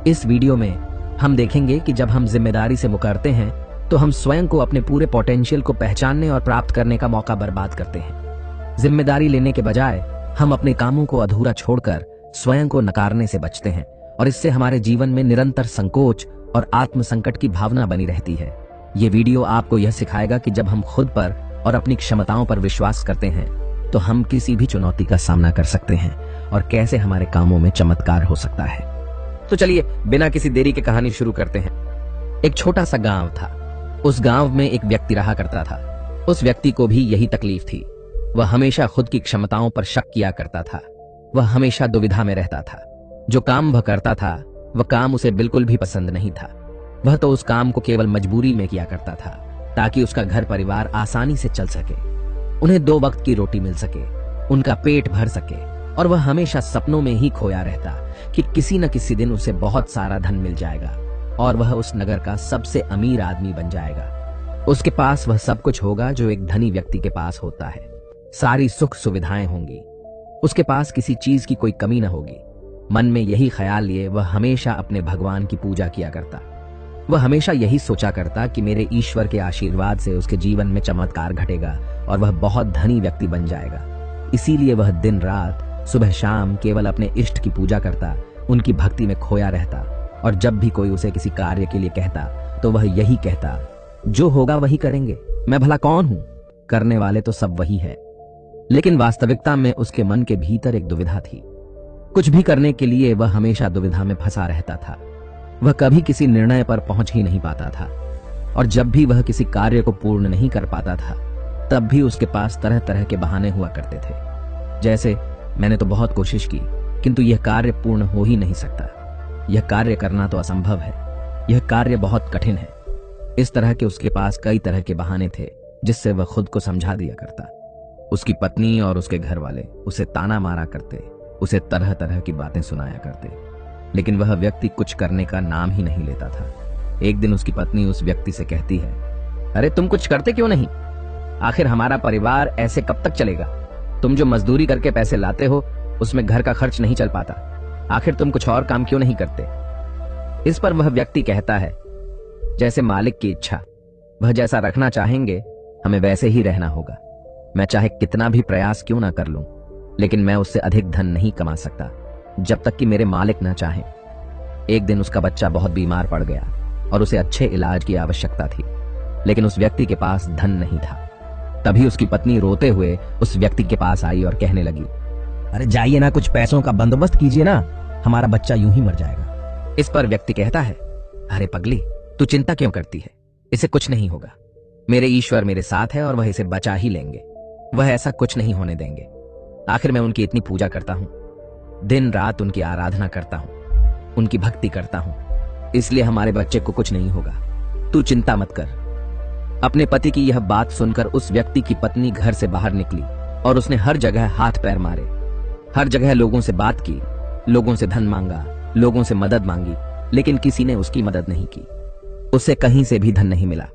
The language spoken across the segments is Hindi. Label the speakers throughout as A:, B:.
A: इस वीडियो में हम देखेंगे कि जब हम जिम्मेदारी से मुकरते हैं तो हम स्वयं को अपने पूरे पोटेंशियल को पहचानने और प्राप्त करने का मौका बर्बाद करते हैं। जिम्मेदारी लेने के बजाय हम अपने कामों को अधूरा छोड़कर स्वयं को नकारने से बचते हैं और इससे हमारे जीवन में निरंतर संकोच और आत्म संकट की भावना बनी रहती है। ये वीडियो आपको यह सिखाएगा कि जब हम खुद पर और अपनी क्षमताओं पर विश्वास करते हैं तो हम किसी भी चुनौती का सामना कर सकते हैं और कैसे हमारे कामों में चमत्कार हो सकता है। तो चलिए बिना किसी देरी के कहानी शुरू करते हैं। एक छोटा सा गांव था। उस गांव में एक व्यक्ति रहा करता था। उस व्यक्ति को भी यही तकलीफ थी। वह हमेशा खुद की क्षमताओं पर शक किया करता था। वह हमेशा दुविधा में रहता था। जो काम वह करता था वह काम उसे बिल्कुल भी पसंद नहीं था। वह तो उस काम को केवल मजबूरी में किया करता था ताकि उसका घर परिवार आसानी से चल सके, उन्हें 2 वक्त की रोटी मिल सके, उनका पेट भर सके। और वह हमेशा सपनों में ही खोया रहता कि किसी न किसी दिन उसे बहुत सारा धन मिल जाएगा और वह उस नगर का सबसे अमीर आदमी बन जाएगा। उसके पास वह सब कुछ होगा जो एक धनी व्यक्ति के पास होता है। सारी सुख सुविधाएं होंगी। उसके पास किसी चीज की कोई कमी न होगी। मन में यही ख्याल लिए वह हमेशा अपने भगवान की पूजा किया करता। वह हमेशा यही सोचा करता कि मेरे ईश्वर के आशीर्वाद से उसके जीवन में चमत्कार घटेगा और वह बहुत धनी व्यक्ति बन जाएगा। इसीलिए वह दिन रात सुबह शाम केवल अपने इष्ट की पूजा करता, उनकी भक्ति में खोया रहता। और जब भी कोई उसे किसी कार्य के लिए कहता तो वह यही कहता, जो होगा वही करेंगे, मैं भला कौन हूं, करने वाले तो सब वही है। लेकिन वास्तविकता में उसके मन के भीतर एक दुविधा थी। कुछ भी करने के लिए वह हमेशा दुविधा में फंसा रहता था। वह कभी किसी निर्णय पर पहुंच ही नहीं पाता था और जब भी वह किसी कार्य को पूर्ण नहीं कर पाता था तब भी उसके पास तरह तरह के बहाने हुआ करते थे। जैसे, मैंने तो बहुत कोशिश की किंतु यह कार्य पूर्ण हो ही नहीं सकता, यह कार्य करना तो असंभव है, यह कार्य बहुत कठिन है। इस तरह के उसके पास कई तरह के बहाने थे जिससे वह खुद को समझा दिया करता। उसकी पत्नी और उसके घर वाले उसे ताना मारा करते, उसे तरह तरह की बातें सुनाया करते, लेकिन वह व्यक्ति कुछ करने का नाम ही नहीं लेता था। एक दिन उसकी पत्नी उस व्यक्ति से कहती है, अरे तुम कुछ करते क्यों नहीं? आखिर हमारा परिवार ऐसे कब तक चलेगा? तुम जो मजदूरी करके पैसे लाते हो उसमें घर का खर्च नहीं चल पाता। आखिर तुम कुछ और काम क्यों नहीं करते? इस पर वह व्यक्ति कहता है, जैसे मालिक की इच्छा, वह जैसा रखना चाहेंगे हमें वैसे ही रहना होगा। मैं चाहे कितना भी प्रयास क्यों ना कर लूं, लेकिन मैं उससे अधिक धन नहीं कमा सकता जब तक कि मेरे मालिक ना चाहें। एक दिन उसका बच्चा बहुत बीमार पड़ गया और उसे अच्छे इलाज की आवश्यकता थी, लेकिन उस व्यक्ति के पास धन नहीं था। तभी उसकी पत्नी रोते हुए उस व्यक्ति के पास आई और कहने लगी, अरे जाइए ना, कुछ पैसों का बंदोबस्त कीजिए ना, हमारा बच्चा यूं ही मर जाएगा। इस पर व्यक्ति कहता है, अरे पगली, तू चिंता क्यों करती है? इसे कुछ नहीं होगा। मेरे ईश्वर मेरे साथ है और वह इसे बचा ही लेंगे। वह ऐसा कुछ नहीं होने देंगे। आखिर मैं उनकी इतनी पूजा करता हूं, दिन रात उनकी आराधना करता हूं, उनकी भक्ति करता हूं, इसलिए हमारे बच्चे को कुछ नहीं होगा। तू चिंता मत कर। अपने पति की यह बात सुनकर उस व्यक्ति की पत्नी घर से बाहर निकली और उसने हर जगह हाथ पैर मारे, हर जगह लोगों से बात की, लोगों से धन मांगा, लोगों से मदद मांगी, लेकिन किसी ने उसकी मदद नहीं की। उसे कहीं से भी धन नहीं मिला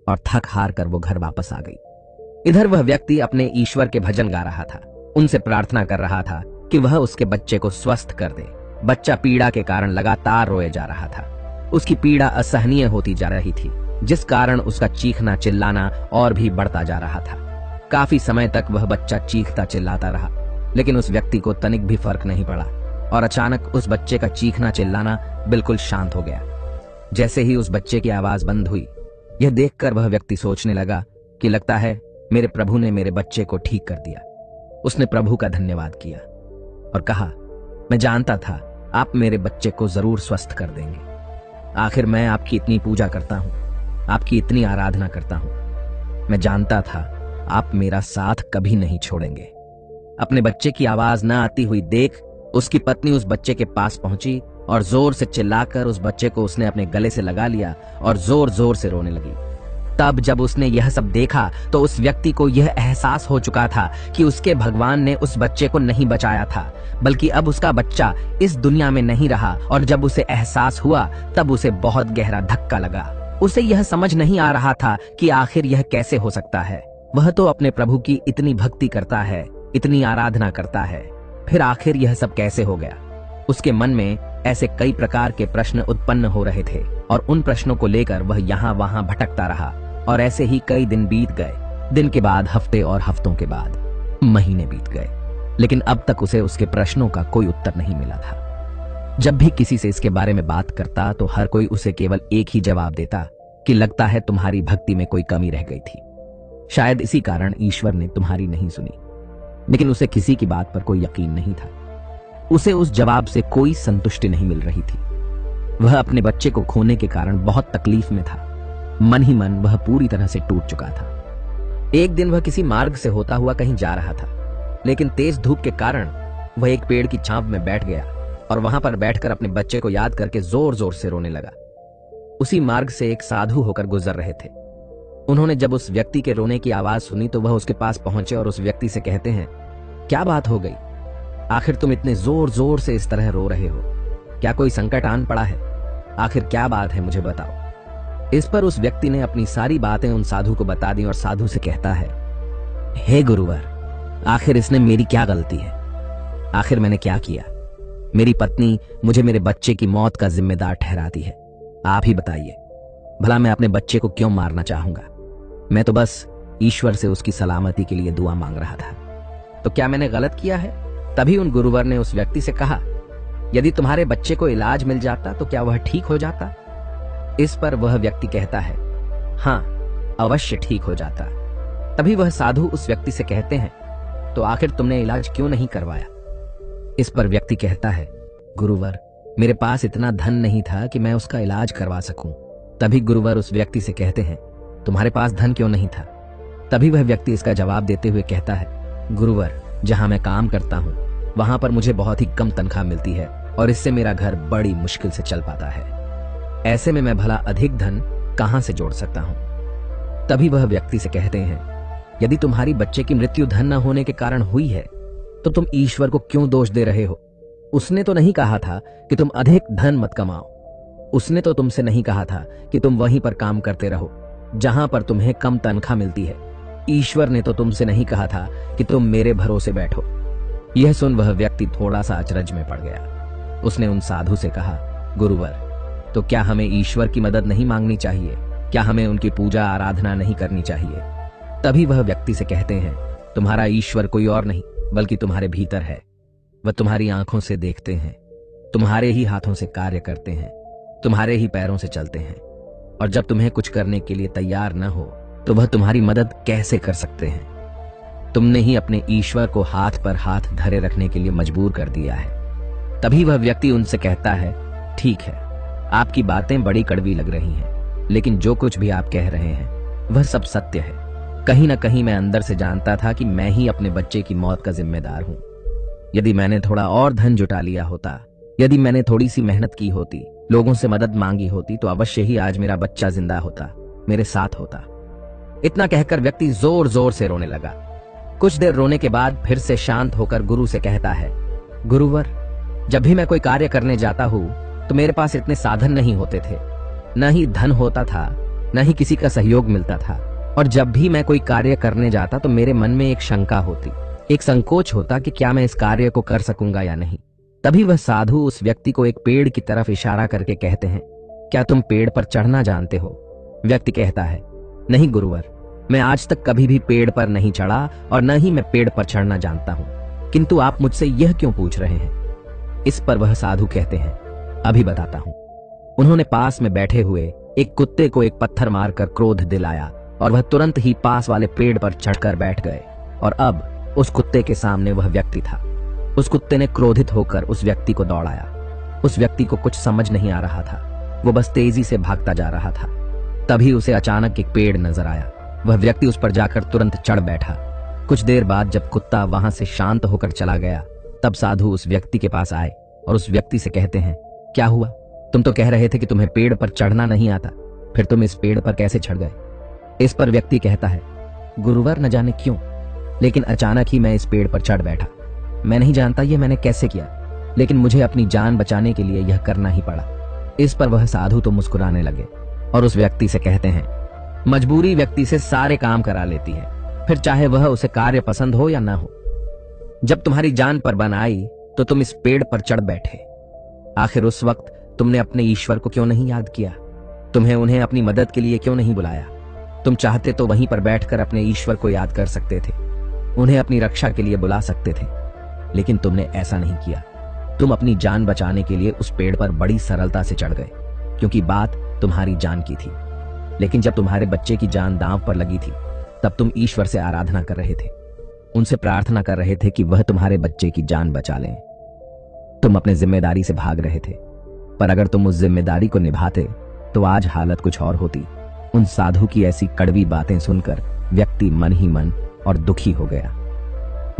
A: और थक हार कर वो घर वापस आ गई। इधर वह व्यक्ति अपने ईश्वर के भजन गा रहा था, उनसे प्रार्थना कर रहा था कि वह उसके बच्चे को स्वस्थ कर दे। बच्चा पीड़ा के कारण लगातार रोए जा रहा था। उसकी पीड़ा असहनीय होती जा रही थी, जिस कारण उसका चीखना चिल्लाना और भी बढ़ता जा रहा था। काफी समय तक वह बच्चा चीखता चिल्लाता रहा, लेकिन उस व्यक्ति को तनिक भी फर्क नहीं पड़ा और अचानक उस बच्चे का चीखना चिल्लाना बिल्कुल शांत हो गया। जैसे ही उस बच्चे की आवाज बंद हुई, यह देखकर वह व्यक्ति सोचने लगा कि लगता है मेरे प्रभु ने मेरे बच्चे को ठीक कर दिया। उसने प्रभु का धन्यवाद किया और कहा, मैं जानता था आप मेरे बच्चे को जरूर स्वस्थ कर देंगे। आखिर मैं आपकी इतनी पूजा करता हूं, आपकी इतनी आराधना करता हूं। मैं जानता था आप मेरा साथ कभी नहीं छोड़ेंगे। अपने बच्चे की आवाज न आती हुई देख उसकी पत्नी उस बच्चे के पास पहुंची और जोर से चिल्लाकर उस बच्चे को उसने अपने गले से लगा लिया और जोर जोर से रोने लगी। तब जब उसने यह सब देखा तो उस व्यक्ति को यह एहसास हो चुका था कि उसके भगवान ने उस बच्चे को नहीं बचाया था, बल्कि अब उसका बच्चा इस दुनिया में नहीं रहा। और जब उसे एहसास हुआ तब उसे बहुत गहरा धक्का लगा। उसे यह समझ नहीं आ रहा था कि आखिर यह कैसे हो सकता है। वह तो अपने प्रभु की इतनी भक्ति करता है, इतनी आराधना करता है, फिर आखिर यह सब कैसे हो गया? उसके मन में ऐसे कई प्रकार के प्रश्न उत्पन्न हो रहे थे और उन प्रश्नों को लेकर वह यहाँ वहां भटकता रहा और ऐसे ही कई दिन बीत गए। दिन के बाद हफ्ते और हफ्तों के बाद महीने बीत गए, लेकिन अब तक उसे उसके प्रश्नों का कोई उत्तर नहीं मिला था। जब भी किसी से इसके बारे में बात करता तो हर कोई उसे केवल एक ही जवाब देता कि लगता है तुम्हारी भक्ति में कोई कमी रह गई थी। शायद इसी कारण ईश्वर ने तुम्हारी नहीं सुनी। लेकिन उसे किसी की बात पर कोई यकीन नहीं था। उसे उस जवाब से कोई संतुष्टि नहीं मिल रही थी। वह अपने बच्चे को खोने के कारण बहुत तकलीफ में था। मन ही मन वह पूरी तरह से टूट चुका था। एक दिन वह किसी मार्ग से होता हुआ कहीं जा रहा था, लेकिन तेज धूप के कारण वह एक पेड़ की छांव में बैठ गया और वहां पर बैठकर अपने बच्चे को याद करके जोर जोर से रोने लगा। उसी मार्ग से एक साधु होकर गुजर रहे थे। उन्होंने जब उस व्यक्ति के रोने की आवाज सुनी तो वह उसके पास पहुंचे और उस व्यक्ति से कहते हैं, क्या बात हो गई? आखिर तुम इतने जोर जोर से इस तरह रो रहे हो? क्या कोई संकट आन पड़ा है? आखिर क्या बात है, मुझे बताओ। इस पर उस व्यक्ति ने अपनी सारी बातें उन साधु को बता दी और साधु से कहता है, हे गुरुवर, आखिर इसने मेरी क्या गलती है? आखिर मैंने क्या किया? मेरी पत्नी मुझे मेरे बच्चे की मौत का जिम्मेदार ठहराती है। आप ही बताइए, भला मैं अपने बच्चे को क्यों मारना चाहूंगा? मैं तो बस ईश्वर से उसकी सलामती के लिए दुआ मांग रहा था। तो क्या मैंने गलत किया है? तभी उन गुरुवर ने उस व्यक्ति से कहा, यदि तुम्हारे बच्चे को इलाज मिल जाता तो क्या वह ठीक हो जाता? इस पर वह व्यक्ति कहता है, हाँ, अवश्य ठीक हो जाता। तभी वह साधु उस व्यक्ति से कहते हैं, तो आखिर तुमने इलाज क्यों नहीं करवाया? इस पर व्यक्ति कहता है, गुरुवर, मेरे पास इतना धन नहीं था कि मैं उसका इलाज करवा सकूं। तभी गुरुवर उस व्यक्ति से कहते हैं, तुम्हारे पास धन क्यों नहीं था? तभी वह व्यक्ति इसका जवाब देते हुए कहता है, गुरुवर, जहां मैं काम करता हूं वहां पर मुझे बहुत ही कम तनख्वाह मिलती है और इससे मेरा घर बड़ी मुश्किल से चल पाता है। ऐसे में मैं भला अधिक धन कहां से जोड़ सकता हूं? तभी वह व्यक्ति से कहते हैं, यदि तुम्हारी बच्चे की मृत्यु धन न होने के कारण हुई है तो तुम ईश्वर को क्यों दोष दे रहे हो? उसने तो नहीं कहा था कि तुम अधिक धन मत कमाओ। उसने तो तुमसे नहीं कहा था कि तुम वहीं पर काम करते रहो जहां पर तुम्हें कम तनख्वाह मिलती है। ईश्वर ने तो तुमसे नहीं कहा था कि तुम मेरे भरोसे बैठो। यह सुन वह व्यक्ति थोड़ा सा अचरज में पड़ गया। उसने उन साधु से कहा, गुरुवर, तो क्या हमें ईश्वर की मदद नहीं मांगनी चाहिए? क्या हमें उनकी पूजा आराधना नहीं करनी चाहिए? तभी वह व्यक्ति से कहते हैं, तुम्हारा ईश्वर कोई और नहीं बल्कि तुम्हारे भीतर है। वह तुम्हारी आंखों से देखते हैं, तुम्हारे ही हाथों से कार्य करते हैं, तुम्हारे ही पैरों से चलते हैं, और जब तुम्हें कुछ करने के लिए तैयार न हो तो वह तुम्हारी मदद कैसे कर सकते हैं? तुमने ही अपने ईश्वर को हाथ पर हाथ धरे रखने के लिए मजबूर कर दिया है। तभी वह व्यक्ति उनसे कहता है, ठीक है, आपकी बातें बड़ी कड़वी लग रही हैं, लेकिन जो कुछ भी आप कह रहे हैं वह सब सत्य है। कहीं न कहीं मैं अंदर से जानता था कि मैं ही अपने बच्चे की मौत का जिम्मेदार हूं। यदि मैंने थोड़ा और धन जुटा लिया होता, यदि मैंने थोड़ी सी मेहनत की होती, लोगों से मदद मांगी होती, तो अवश्य ही आज मेरा बच्चा जिंदा होता, मेरे साथ होता। इतना कहकर व्यक्ति जोर जोर से रोने लगा। कुछ देर रोने के बाद फिर से शांत होकर गुरु से कहता है, गुरुवर, जब भी मैं कोई कार्य करने जाता हूं तो मेरे पास इतने साधन नहीं होते थे, न ही धन होता था, न ही किसी का सहयोग मिलता था, और जब भी मैं कोई कार्य करने जाता तो मेरे मन में एक शंका होती, एक संकोच होता कि क्या मैं इस कार्य को कर सकूंगा या नहीं। तभी वह साधु उस व्यक्ति को एक पेड़ की तरफ इशारा करके कहते हैं, क्या तुम पेड़ पर चढ़ना जानते हो? व्यक्ति कहता है, नहीं गुरुवर, मैं आज तक कभी भी पेड़ पर नहीं चढ़ा और न ही मैं पेड़ पर चढ़ना जानता हूं, किंतु आप मुझसे यह क्यों पूछ रहे हैं? इस पर वह साधु कहते हैं, अभी बताता हूं। उन्होंने पास में बैठे हुए एक कुत्ते को एक पत्थर मारकर क्रोध दिलाया और वह तुरंत ही पास वाले पेड़ पर चढ़कर बैठ गए, और अब उस कुत्ते के सामने वह व्यक्ति था। उस कुत्ते ने क्रोधित होकर उस व्यक्ति को दौड़ाया। उस व्यक्ति को कुछ समझ नहीं आ रहा था, वो बस तेजी से भागता जा रहा था। तभी उसे अचानक एक पेड़ नजर आया। वह व्यक्ति उस पर जाकर तुरंत चढ़ बैठा। कुछ देर बाद जब कुत्ता वहां से शांत होकर चला गया, तब साधु उस व्यक्ति के पास आए और उस व्यक्ति से कहते हैं, क्या हुआ? तुम तो कह रहे थे कि तुम्हें पेड़ पर चढ़ना नहीं आता, फिर तुम इस पेड़ पर कैसे चढ़ गए? इस पर व्यक्ति कहता है, गुरुवर, न जाने क्यों, लेकिन अचानक ही मैं इस पेड़ पर चढ़ बैठा। मैं नहीं जानता ये मैंने कैसे किया, लेकिन मुझे अपनी जान बचाने के लिए यह करना ही पड़ा। इस पर वह साधु तो मुस्कुराने लगे और उस व्यक्ति से कहते हैं, मजबूरी व्यक्ति से सारे काम करा लेती है, फिर चाहे वह उसे कार्य पसंद हो या ना हो। जब तुम्हारी जान पर बन आई तो तुम इस पेड़ पर चढ़ बैठे। आखिर उस वक्त तुमने अपने ईश्वर को क्यों नहीं याद किया? तुम्हें उन्हें अपनी मदद के लिए क्यों नहीं बुलाया? तुम चाहते तो वहीं पर बैठकर अपने ईश्वर को याद कर सकते थे, उन्हें अपनी रक्षा के लिए बुला सकते थे, लेकिन तुमने ऐसा नहीं किया। तुम अपनी जान बचाने के लिए उस पेड़ पर बड़ी सरलता से चढ़ गए, क्योंकि बात तुम्हारी जान की थी। लेकिन जब तुम्हारे बच्चे की जान दांव पर लगी थी, तब तुम ईश्वर से आराधना कर रहे थे, उनसे प्रार्थना कर रहे थे कि वह तुम्हारे बच्चे की जान बचा लें। तुम अपने जिम्मेदारी से भाग रहे थे, पर अगर तुम उस जिम्मेदारी को निभाते तो आज हालत कुछ और होती। उन साधु की ऐसी कड़वी बातें सुनकर व्यक्ति मन ही मन और दुखी हो गया।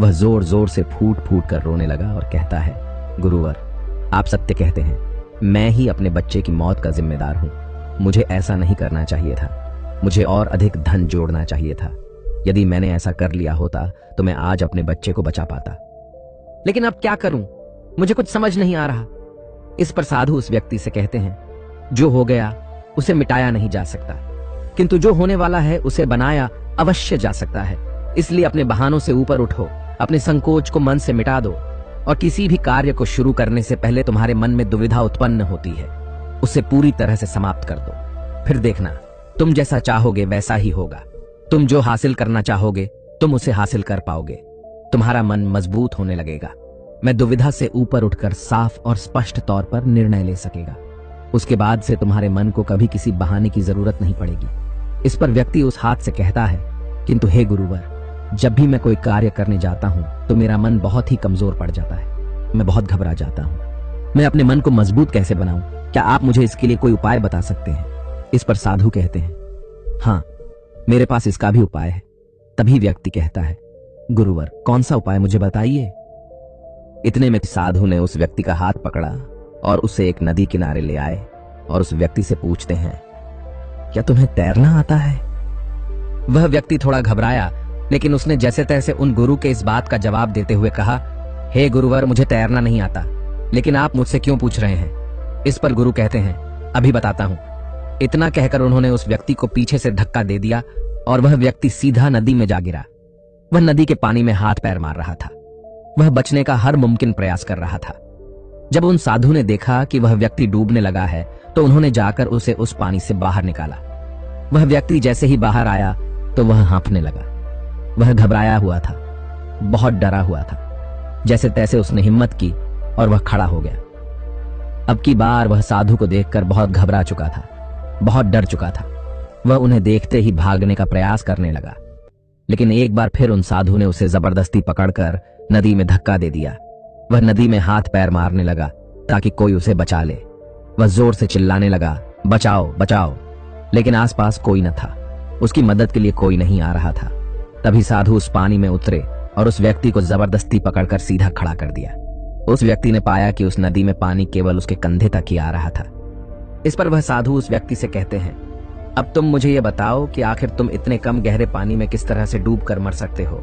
A: वह जोर जोर से फूट फूट कर रोने लगा और कहता है, गुरुवर, आप सत्य कहते हैं, मैं ही अपने बच्चे की मौत का जिम्मेदार हूं। मुझे ऐसा नहीं करना चाहिए था, मुझे और अधिक धन जोड़ना चाहिए था। यदि मैंने ऐसा कर लिया होता तो मैं आज अपने बच्चे को बचा पाता। लेकिन अब क्या करूं, मुझे कुछ समझ नहीं आ रहा। इस पर साधु उस व्यक्ति से कहते हैं, जो हो गया उसे मिटाया नहीं जा सकता, किंतु जो होने वाला है उसे बनाया अवश्य जा सकता है। इसलिए अपने बहानों से ऊपर उठो, अपने संकोच को मन से मिटा दो, और किसी भी कार्य को शुरू करने से पहले तुम्हारे मन में दुविधा उत्पन्न होती है, उसे पूरी तरह से समाप्त कर दो। फिर देखना, तुम जैसा चाहोगे वैसा ही होगा। तुम जो हासिल करना चाहोगे तुम उसे हासिल कर पाओगे। तुम्हारा मन मजबूत होने लगेगा। मैं दुविधा से ऊपर उठकर साफ और स्पष्ट तौर पर निर्णय ले सकेगा। उसके बाद से तुम्हारे मन को कभी किसी बहाने की जरूरत नहीं पड़ेगी। इस पर व्यक्ति उस हाथ से कहता है, किंतु हे गुरुवर, जब भी मैं कोई कार्य करने जाता हूं तो मेरा मन बहुत ही कमजोर पड़ जाता है, मैं बहुत घबरा जाता हूं। मैं अपने मन को मजबूत कैसे बनाऊं? क्या आप मुझे इसके लिए कोई उपाय बता सकते हैं? इस पर साधु कहते हैं, हाँ, मेरे पास इसका भी उपाय है। तभी व्यक्ति कहता है, गुरुवर, कौन सा उपाय, मुझे बताइए। इतने में साधु ने उस व्यक्ति का हाथ पकड़ा और उसे एक नदी किनारे ले आए और उस व्यक्ति से पूछते हैं, क्या तुम्हें तैरना आता है? वह व्यक्ति थोड़ा घबराया, लेकिन उसने जैसे तैसे उन गुरु के इस बात का जवाब देते हुए कहा, हे गुरुवर, मुझे तैरना नहीं आता, लेकिन आप मुझसे क्यों पूछ रहे हैं? इस पर गुरु कहते हैं, अभी बताता हूं। इतना कहकर उन्होंने उस व्यक्ति को पीछे से धक्का दे दिया और वह व्यक्ति सीधा नदी में जा गिरा। वह नदी के पानी में हाथ पैर मार रहा था। वह बचने का हर मुमकिन प्रयास कर रहा था। जब उन साधु ने देखा कि वह व्यक्ति डूबने लगा है तो उन्होंने जाकर उसे उस पानी से बाहर निकाला। वह व्यक्ति जैसे ही बाहर आया तो वह हाँफने लगा। वह घबराया हुआ था, बहुत डरा हुआ था। जैसे तैसे उसने हिम्मत की और वह खड़ा हो गया। अब की बार वह साधु को देखकर बहुत घबरा चुका था, बहुत डर चुका था। वह उन्हें देखते ही भागने का प्रयास करने लगा, लेकिन एक बार फिर उन साधु ने उसे जबरदस्ती पकड़कर नदी में धक्का दे दिया। वह नदी में हाथ पैर मारने लगा ताकि कोई उसे बचा ले। वह जोर से चिल्लाने लगा, बचाओ बचाओ, लेकिन आसपास कोई न था। उसकी मदद के लिए कोई नहीं आ रहा था। तभी साधु उस पानी में उतरे और उस व्यक्ति को जबरदस्ती पकड़कर सीधा खड़ा कर दिया। उस व्यक्ति ने पाया कि उस नदी में पानी केवल उसके कंधे तक ही आ रहा था। इस पर वह साधु उस व्यक्ति से कहते हैं, अब तुम मुझे यह बताओ कि आखिर तुम इतने कम गहरे पानी में किस तरह से डूब कर मर सकते हो?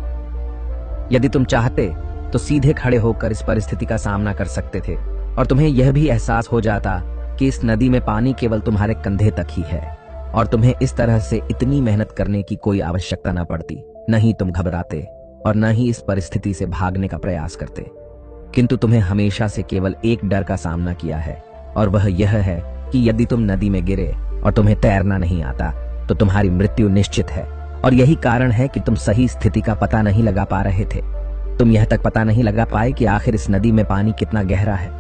A: यदि तुम चाहते तो सीधे खड़े होकर इस परिस्थिति का सामना कर सकते थे और तुम्हें यह भी एहसास हो जाता कि इस नदी में पानी केवल तुम्हारे कंधे तक ही है और तुम्हें इस तरह से इतनी मेहनत करने की कोई आवश्यकता न पड़ती। न ही तुम घबराते और न ही इस परिस्थिति से भागने का प्रयास करते, किंतु तुम्हें हमेशा से केवल एक डर का सामना किया है, और वह यह है कि यदि तुम नदी में गिरे और तुम्हें तैरना नहीं आता तो तुम्हारी मृत्यु निश्चित है। और यही कारण है कि तुम सही स्थिति का पता नहीं लगा पा रहे थे। तुम यह तक पता नहीं लगा पाए कि आखिर इस नदी में पानी कितना गहरा है।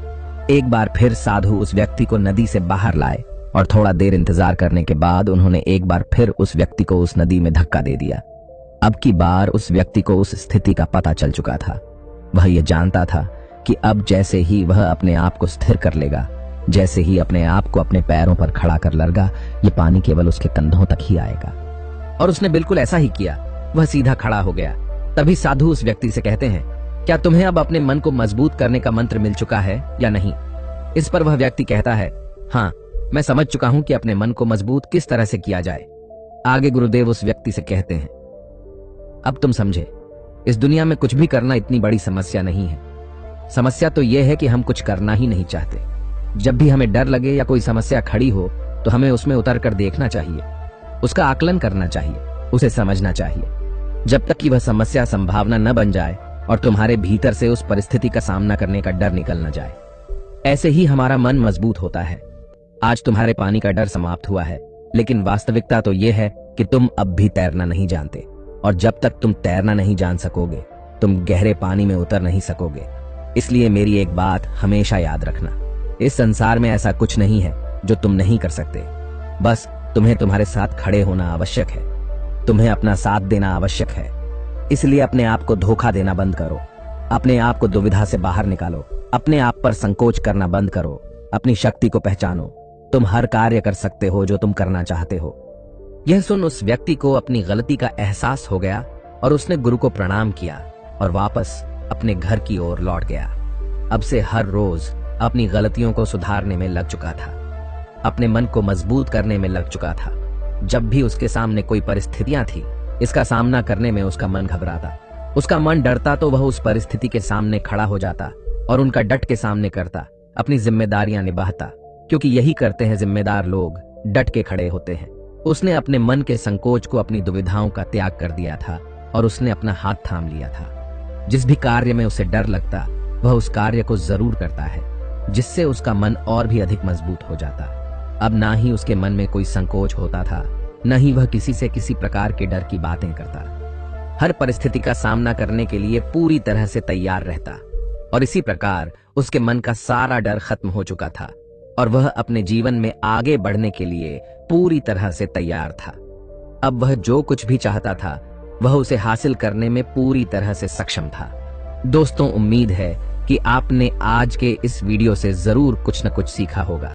A: एक बार फिर साधु उस व्यक्ति को नदी से बाहर लाए और थोड़ा देर इंतजार करने के बाद उन्होंने एक बार फिर उस व्यक्ति को उस नदी में धक्का दे दिया। अब की बार उस व्यक्ति को उस स्थिति का पता चल चुका था। वह यह जानता था कि अब जैसे ही वह अपने आप को स्थिर कर लेगा, जैसे ही अपने आप को अपने पैरों पर खड़ा कर लेगा, ये पानी केवल उसके कंधों तक ही आएगा। और उसने बिल्कुल ऐसा ही किया। वह सीधा खड़ा हो गया। तभी साधु उस व्यक्ति से कहते हैं, क्या तुम्हें अब अपने मन को मजबूत करने का मंत्र मिल चुका है या नहीं? इस पर वह व्यक्ति कहता है, हाँ, मैं समझ चुका हूं कि अपने मन को मजबूत किस तरह से किया जाए। आगे गुरुदेव उस व्यक्ति से कहते हैं, अब तुम समझे, इस दुनिया में कुछ भी करना इतनी बड़ी समस्या नहीं है। समस्या तो यह है कि हम कुछ करना ही नहीं चाहते। जब भी हमें डर लगे या कोई समस्या खड़ी हो तो हमें उसमें उतर कर देखना चाहिए, उसका आकलन करना चाहिए, उसे समझना चाहिए, जब तक कि वह समस्या संभावना न बन जाए और तुम्हारे भीतर से उस परिस्थिति का सामना करने का डर निकल न जाए। ऐसे ही हमारा मन मजबूत होता है। आज तुम्हारे पानी का डर समाप्त हुआ है, लेकिन वास्तविकता तो यह है कि तुम अब भी तैरना नहीं जानते, और जब तक तुम तैरना नहीं जान सकोगे तुम गहरे पानी में उतर नहीं सकोगे। इसलिए मेरी एक बात हमेशा याद रखना, इस संसार में ऐसा कुछ नहीं है जो तुम नहीं कर सकते। बस तुम्हें तुम्हारे साथ खड़े होना आवश्यक है, तुम्हें अपना साथ देना आवश्यक है। इसलिए अपने आप को धोखा देना बंद करो, अपने आप को दुविधा से बाहर निकालो, अपने आप पर संकोच करना बंद करो, अपनी शक्ति को पहचानो। तुम हर कार्य कर सकते हो जो तुम करना चाहते हो। यह सुन उस व्यक्ति को अपनी गलती का एहसास हो गया और उसने गुरु को प्रणाम किया और वापस अपने घर की ओर लौट गया। अब से हर रोज अपनी गलतियों को सुधारने में लग चुका था, अपने मन को मजबूत करने में लग चुका था। जब भी उसके सामने कोई परिस्थितियां थी, इसका सामना करने में उसका मन घबराता, उसका मन डरता, तो वह उस परिस्थिति के सामने खड़ा हो जाता और उनका डट के सामने करता, अपनी जिम्मेदारियां निभाता, क्योंकि यही करते हैं जिम्मेदार लोग, डट के खड़े होते हैं। उसने अपने मन के संकोच को, अपनी दुविधाओं का त्याग कर दिया था और उसने अपना हाथ थाम लिया था। जिस भी कार्य में उसे डर लगता वह उस कार्य को जरूर करता है, जिससे उसका मन और भी अधिक मजबूत हो जाता। अब ना ही उसके मन में कोई संकोच होता था, न ही वह किसी से किसी प्रकार के डर की बातें करता। हर परिस्थिति का सामना करने के लिए पूरी तरह से तैयार रहता और इसी प्रकार उसके मन का सारा डर खत्म हो चुका था और वह अपने जीवन में आगे बढ़ने के लिए पूरी तरह से तैयार था। अब वह जो कुछ भी चाहता था वह उसे हासिल करने में पूरी तरह से सक्षम था। दोस्तों, उम्मीद है कि आपने आज के इस वीडियो से जरूर कुछ न कुछ सीखा होगा।